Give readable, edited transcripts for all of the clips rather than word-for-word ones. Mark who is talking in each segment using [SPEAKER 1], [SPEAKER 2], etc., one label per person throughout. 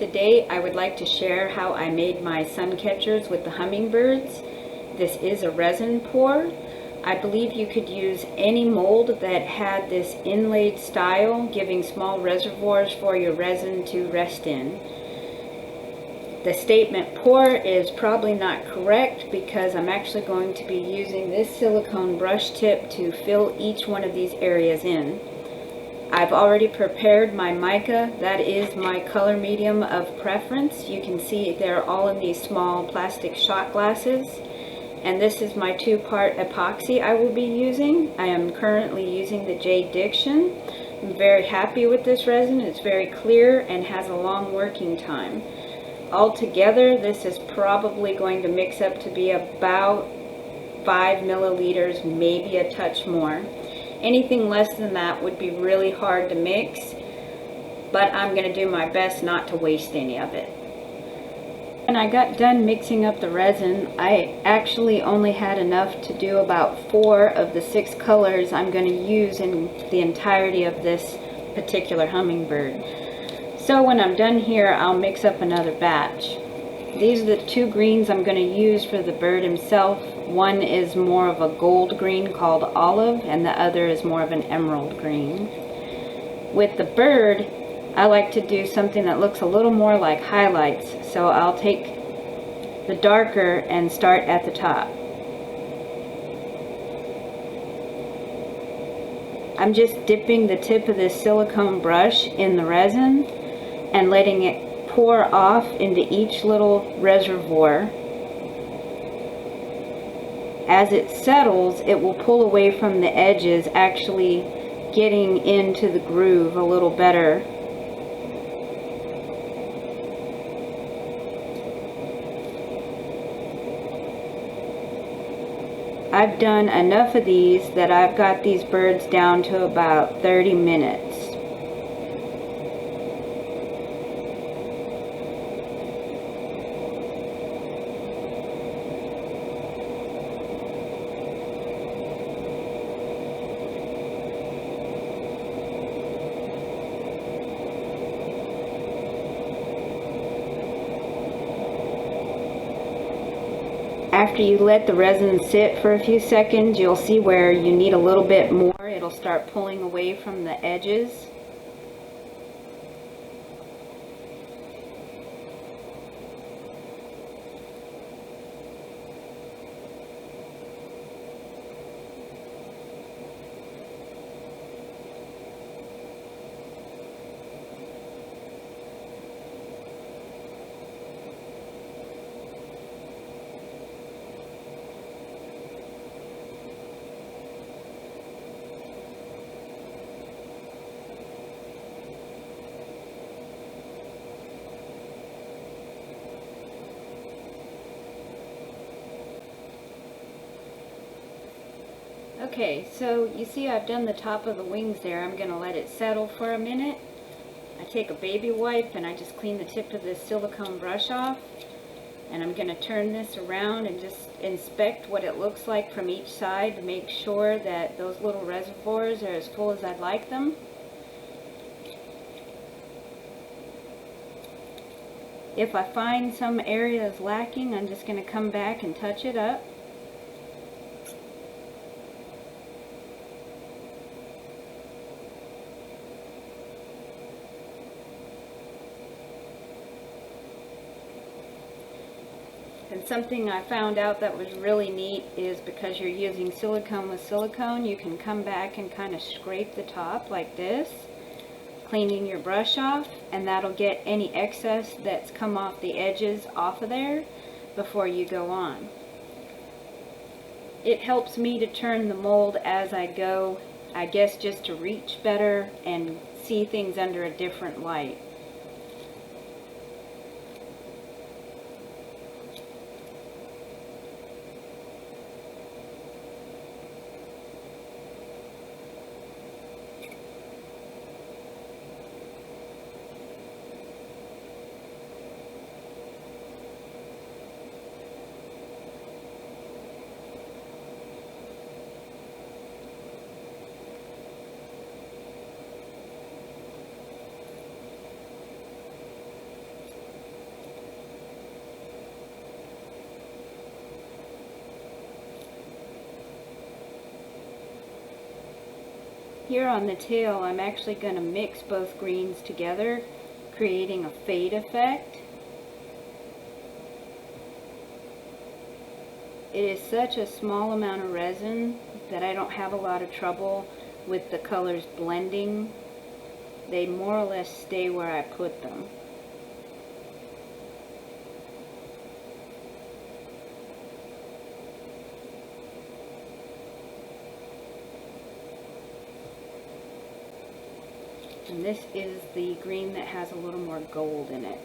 [SPEAKER 1] Today I would like to share how I made my sun catchers with the hummingbirds. This is a resin pour. I believe you could use any mold that had this inlaid style, giving small reservoirs for your resin to rest in. The statement pour is probably not correct because I'm actually going to be using this silicone brush tip to fill each one of these areas in. I've already prepared my mica. That is my color medium of preference. You can see they're all in these small plastic shot glasses. And this is my 2-part epoxy I will be using. I am currently using the Jade Diction. I'm very happy with this resin. It's very clear and has a long working time. Altogether, this is probably going to mix up to be about 5 milliliters, maybe a touch more. Anything less than that would be really hard to mix, but I'm going to do my best not to waste any of it. When I got done mixing up the resin, I actually only had enough to do about 4 of the 6 colors I'm going to use in the entirety of this particular hummingbird. So when I'm done here, I'll mix up another batch. These are the 2 greens I'm going to use for the bird himself. One is more of a gold green called Olive, and the other is more of an emerald green. With the bird, I like to do something that looks a little more like highlights, so I'll take the darker and start at the top. I'm just dipping the tip of this silicone brush in the resin and letting it pour off into each little reservoir. As it settles, it will pull away from the edges, actually getting into the groove a little better. I've done enough of these that I've got these birds down to about 30 minutes. After you let the resin sit for a few seconds, you'll see where you need a little bit more. It'll start pulling away from the edges. Okay, so you see I've done the top of the wings there. I'm going to let it settle for a minute. I take a baby wipe and I just clean the tip of this silicone brush off. And I'm going to turn this around and just inspect what it looks like from each side to make sure that those little reservoirs are as full as I'd like them. If I find some area is lacking, I'm just going to come back and touch it up. And something I found out that was really neat is because you're using silicone with silicone, you can come back and kind of scrape the top like this, cleaning your brush off, and that'll get any excess that's come off the edges off of there before you go on. It helps me to turn the mold as I go, I guess just to reach better and see things under a different light. Here on the tail, I'm actually going to mix both greens together, creating a fade effect. It is such a small amount of resin that I don't have a lot of trouble with the colors blending. They more or less stay where I put them. And this is the green that has a little more gold in it.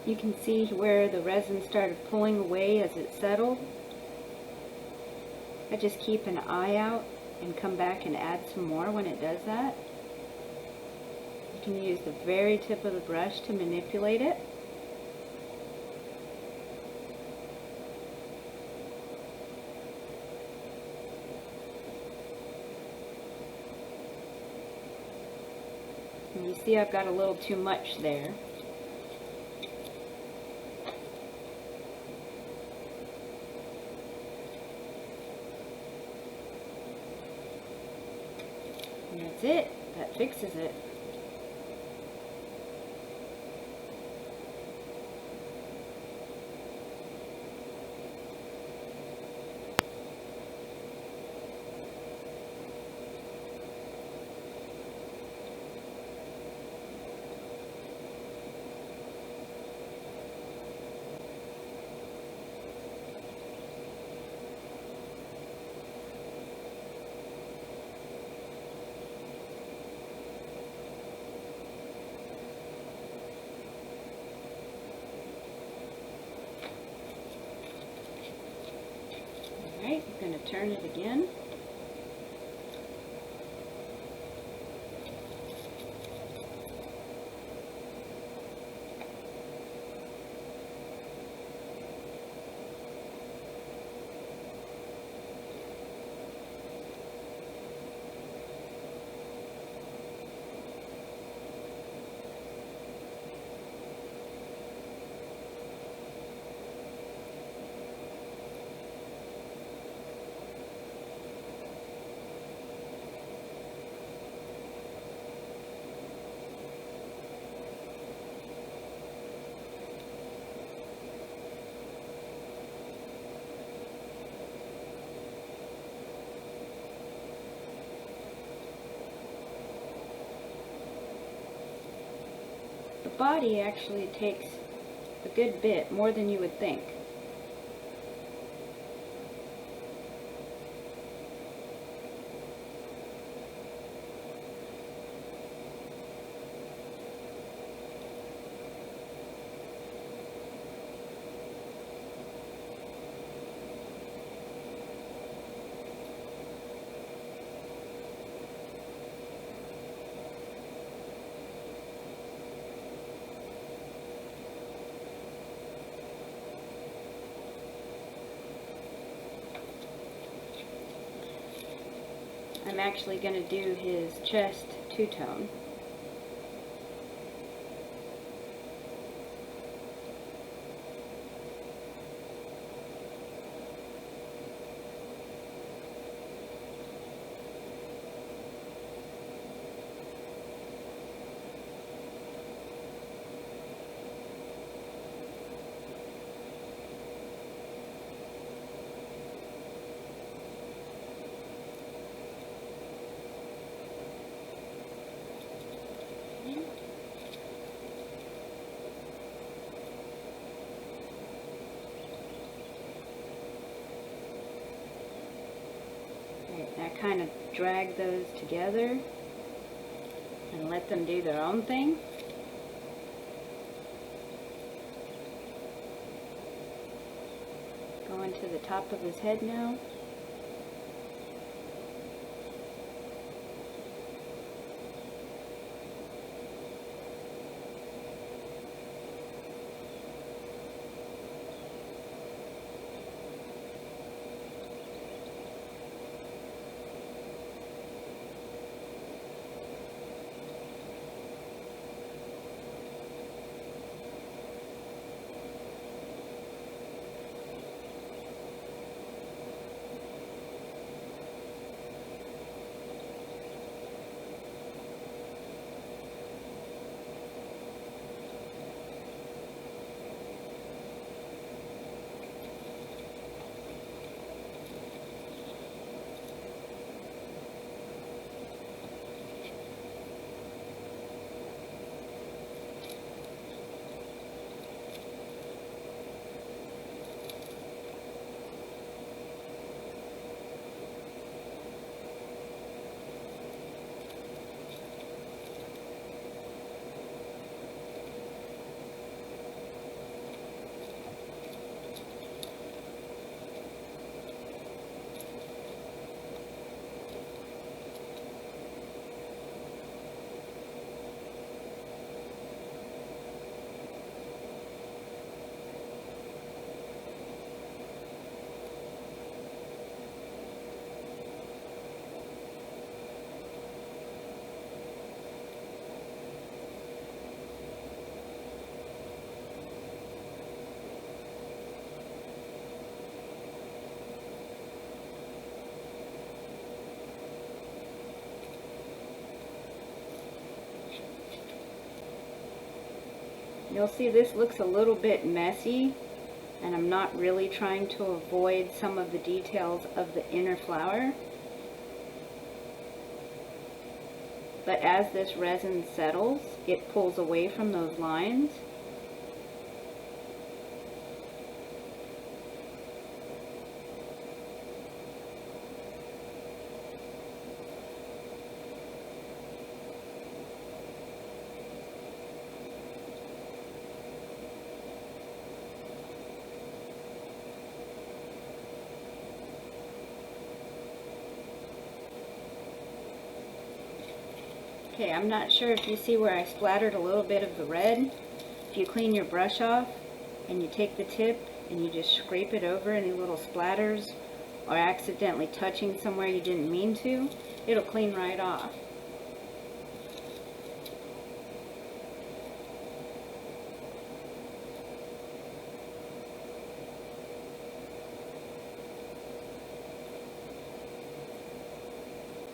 [SPEAKER 1] You can see where the resin started pulling away as it settled. I just keep an eye out and come back and add some more when it does that. You can use the very tip of the brush to manipulate it. And you see I've got a little too much there. And that's it. That fixes it. Alright, I'm going to turn it again. The body actually takes a good bit, more than you would think. I'm actually going to do his chest two-tone. kind of drag those together and let them do their own thing. Going to the top of his head now. You'll see this looks a little bit messy, and I'm not really trying to avoid some of the details of the inner flower. But as this resin settles, it pulls away from those lines. Okay, I'm not sure if you see where I splattered a little bit of the red. If you clean your brush off and you take the tip and you just scrape it over any little splatters or accidentally touching somewhere you didn't mean to, it'll clean right off.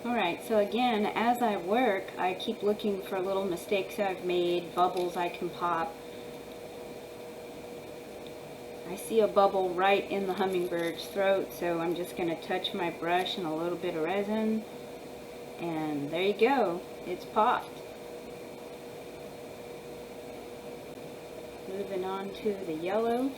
[SPEAKER 1] Alright, so again, as I work, I keep looking for little mistakes I've made, bubbles I can pop. I see a bubble right in the hummingbird's throat, so I'm just going to touch my brush and a little bit of resin, and there you go, it's popped. Moving on to the yellow.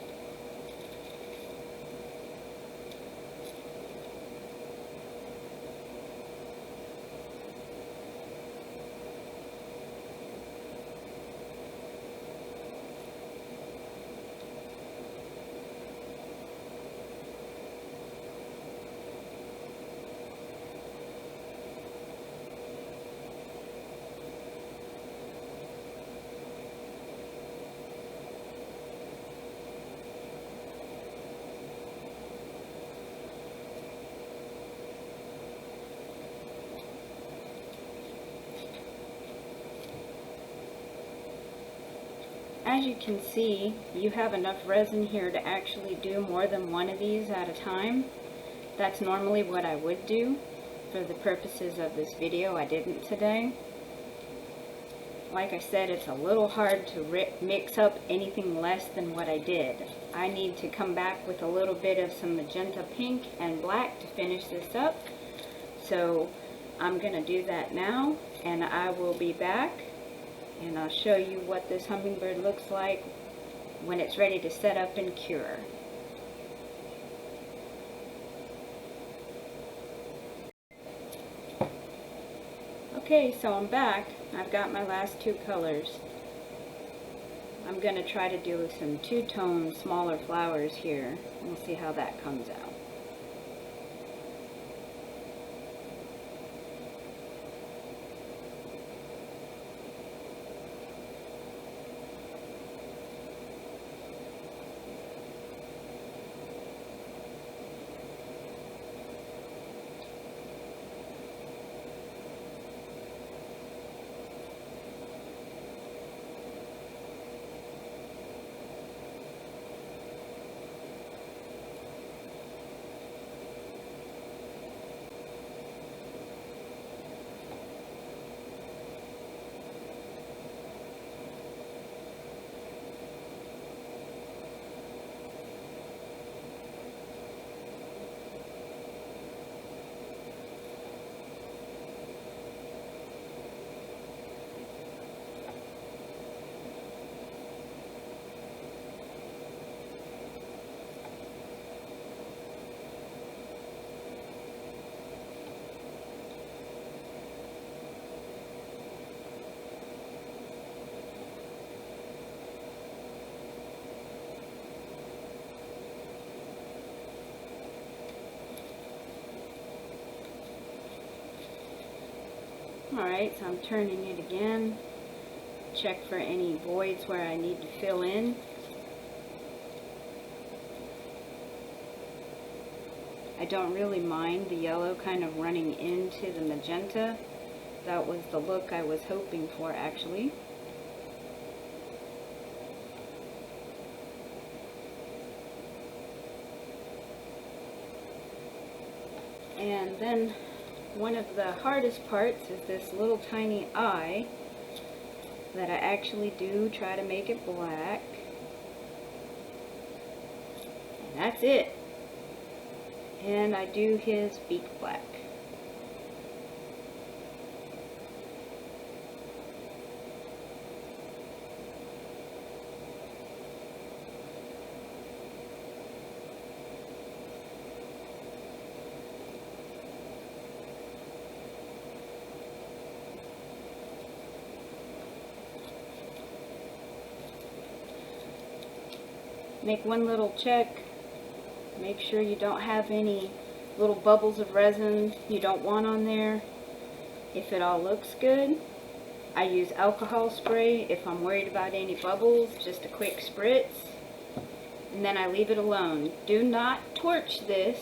[SPEAKER 1] As you can see, you have enough resin here to actually do more than one of these at a time. That's normally what I would do. For the purposes of this video, I didn't today. Like I said, it's a little hard to mix up anything less than what I did. I need to come back with a little bit of some magenta pink and black to finish this up. So I'm going to do that now, and I will be back. And I'll show you what this hummingbird looks like when it's ready to set up and cure. Okay, so I'm back. I've got my last two colors. I'm going to try to do some two-tone smaller flowers here. We'll see how that comes out. Alright, so I'm turning it again. Check for any voids where I need to fill in. I don't really mind the yellow kind of running into the magenta. That was the look I was hoping for, actually. And then one of the hardest parts is this little tiny eye that I actually do try to make it black. And that's it. And I do his beak black. Make one little check. Make sure you don't have any little bubbles of resin you don't want on there. If it all looks good, I use alcohol spray if I'm worried about any bubbles, just a quick spritz, and then I leave it alone. Do not torch this.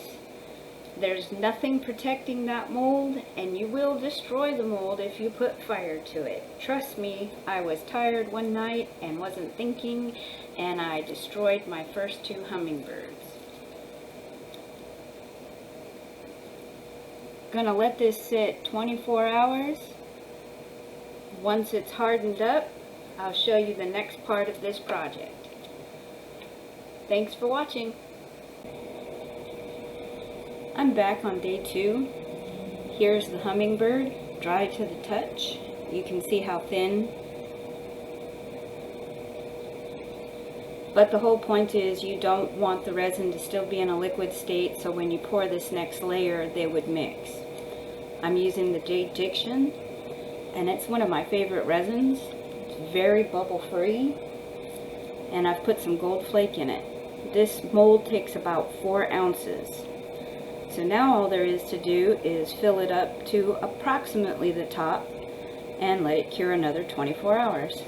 [SPEAKER 1] There's nothing protecting that mold, and you will destroy the mold if you put fire to it. Trust me, I was tired one night and wasn't thinking, and I destroyed my first two hummingbirds. Gonna let this sit 24 hours. Once it's hardened up, I'll show you the next part of this project. Thanks for watching. I'm back on day 2. Here's the hummingbird, dry to the touch. You can see how thin. But the whole point is you don't want the resin to still be in a liquid state, so when you pour this next layer, they would mix. I'm using the Jade Diction, and it's one of my favorite resins. It's very bubble free, and I've put some gold flake in it. This mold takes about 4 ounces. So now all there is to do is fill it up to approximately the top and let it cure another 24 hours.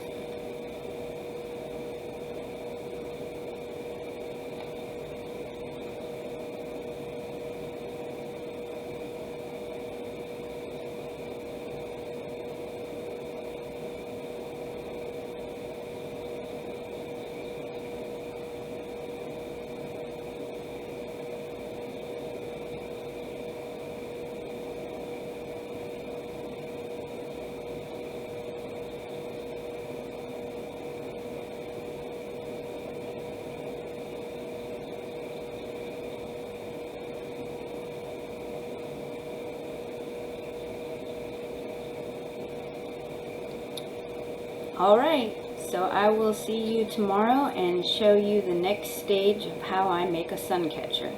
[SPEAKER 1] Alright, so I will see you tomorrow and show you the next stage of how I make a sun catcher.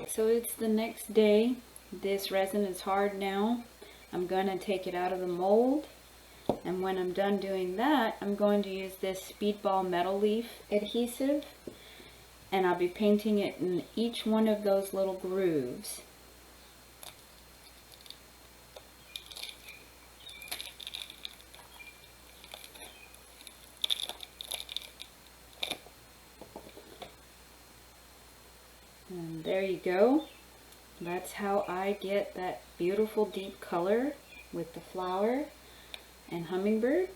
[SPEAKER 1] So it's the next day. This resin is hard now. I'm going to take it out of the mold, and when I'm done doing that, I'm going to use this Speedball Metal Leaf adhesive, and I'll be painting it in each one of those little grooves. And there you go. That's how I get that beautiful deep color with the flower and hummingbird.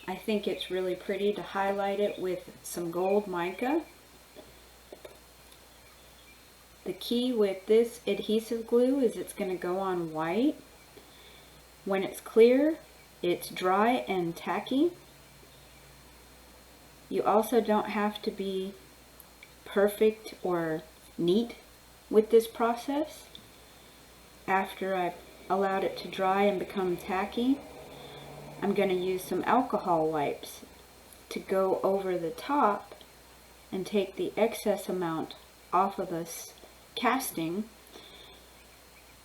[SPEAKER 1] I think it's really pretty to highlight it with some gold mica. The key with this adhesive glue is it's going to go on white. When it's clear, it's dry and tacky. You also don't have to be perfect or neat with this process. After I've allowed it to dry and become tacky, I'm going to use some alcohol wipes to go over the top and take the excess amount off of this casting,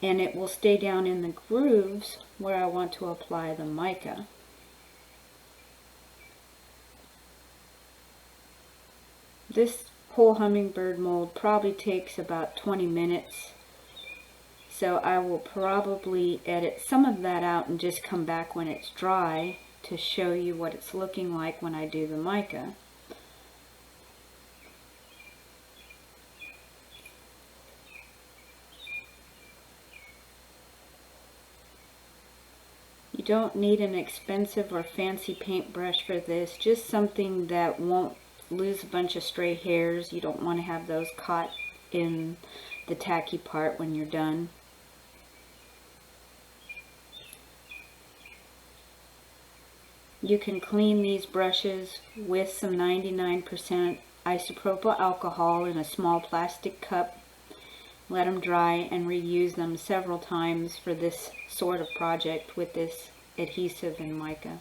[SPEAKER 1] and it will stay down in the grooves where I want to apply the mica. This whole hummingbird mold probably takes about 20 minutes, so I will probably edit some of that out and just come back when it's dry to show you what it's looking like when I do the mica. You don't need an expensive or fancy paintbrush for this, just something that won't lose a bunch of stray hairs. You don't want to have those caught in the tacky part when you're done. You can clean these brushes with some 99% isopropyl alcohol in a small plastic cup. Let them dry and reuse them several times for this sort of project with this adhesive and mica.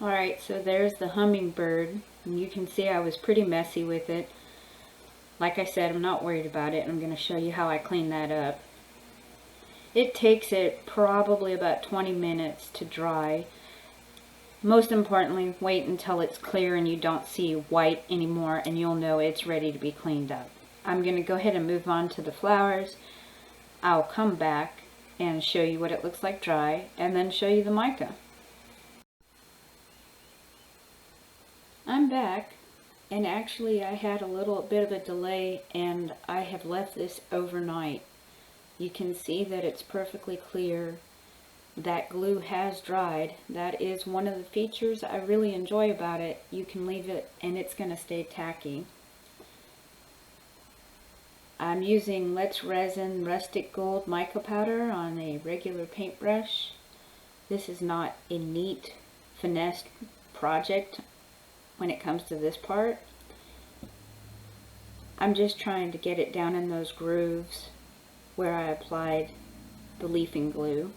[SPEAKER 1] Alright, so there's the hummingbird, and you can see I was pretty messy with it. Like I said, I'm not worried about it, and I'm going to show you how I clean that up. It takes it probably about 20 minutes to dry. Most importantly, wait until it's clear and you don't see white anymore, and you'll know it's ready to be cleaned up. I'm going to go ahead and move on to the flowers. I'll come back and show you what it looks like dry, and then show you the mica. I'm back, and actually I had a little bit of a delay, and I have left this overnight. You can see that it's perfectly clear. That glue has dried. That is one of the features I really enjoy about it. You can leave it and it's going to stay tacky. I'm using Let's Resin Rustic Gold mica powder on a regular paintbrush. This is not a neat, finessed project when it comes to this part. I'm just trying to get it down in those grooves where I applied the leafing glue.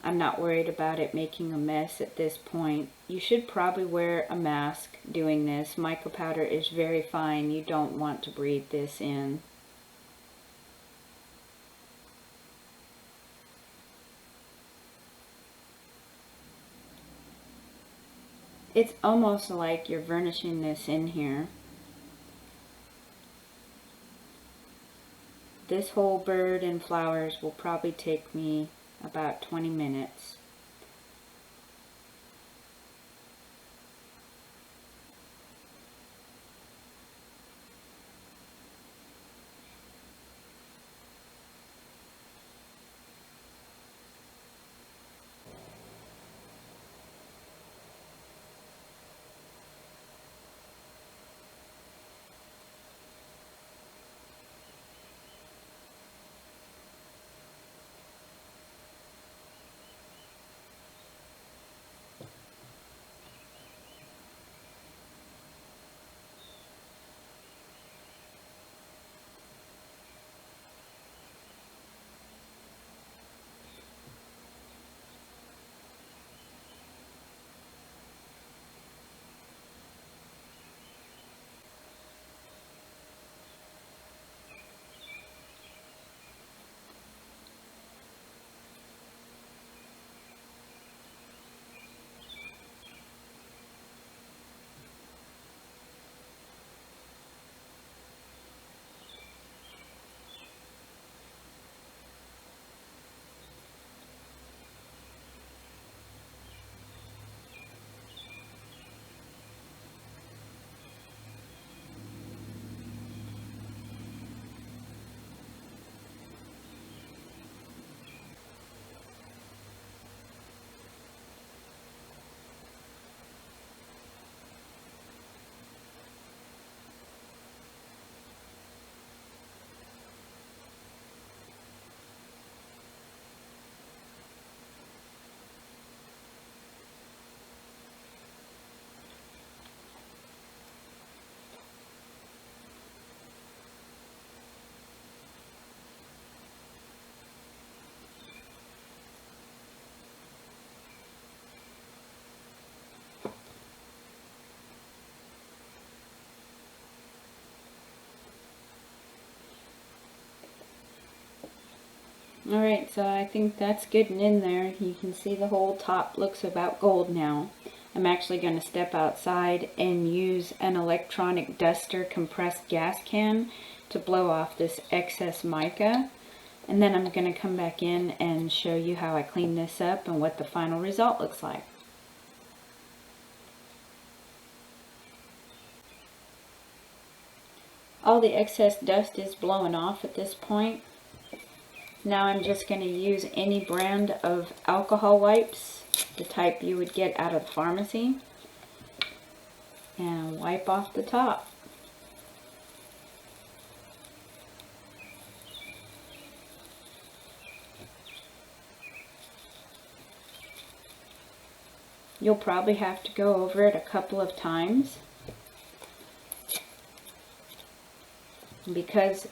[SPEAKER 1] I'm not worried about it making a mess at this point. You should probably wear a mask doing this. Mica powder is very fine. You don't want to breathe this in. It's almost like you're vernishing this in here. This whole bird and flowers will probably take me about 20 minutes. Alright, so I think that's good and in there. You can see the whole top looks about gold now. I'm actually going to step outside and use an electronic duster compressed gas can to blow off this excess mica. And then I'm going to come back in and show you how I clean this up and what the final result looks like. All the excess dust is blowing off at this point. Now I'm just going to use any brand of alcohol wipes, the type you would get out of the pharmacy, and wipe off the top. You'll probably have to go over it a couple of times. Because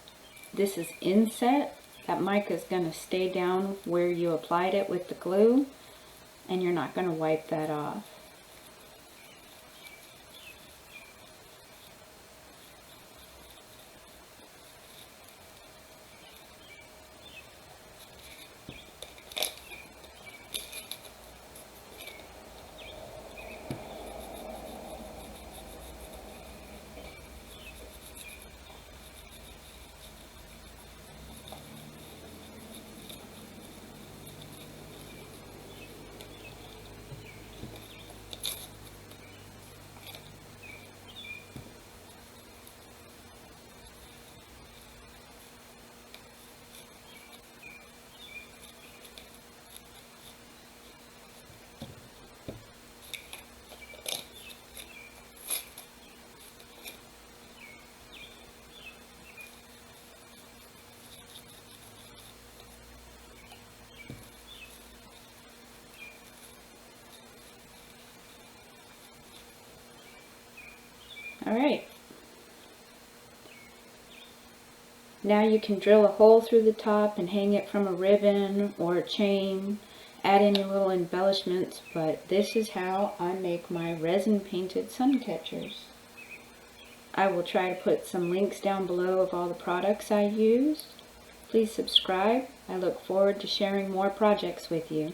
[SPEAKER 1] this is inset, that mica is going to stay down where you applied it with the glue, and you're not going to wipe that off. Alright, now you can drill a hole through the top and hang it from a ribbon or a chain, add any little embellishments, but this is how I make my resin painted sun catchers. I will try to put some links down below of all the products I used. Please subscribe. I look forward to sharing more projects with you.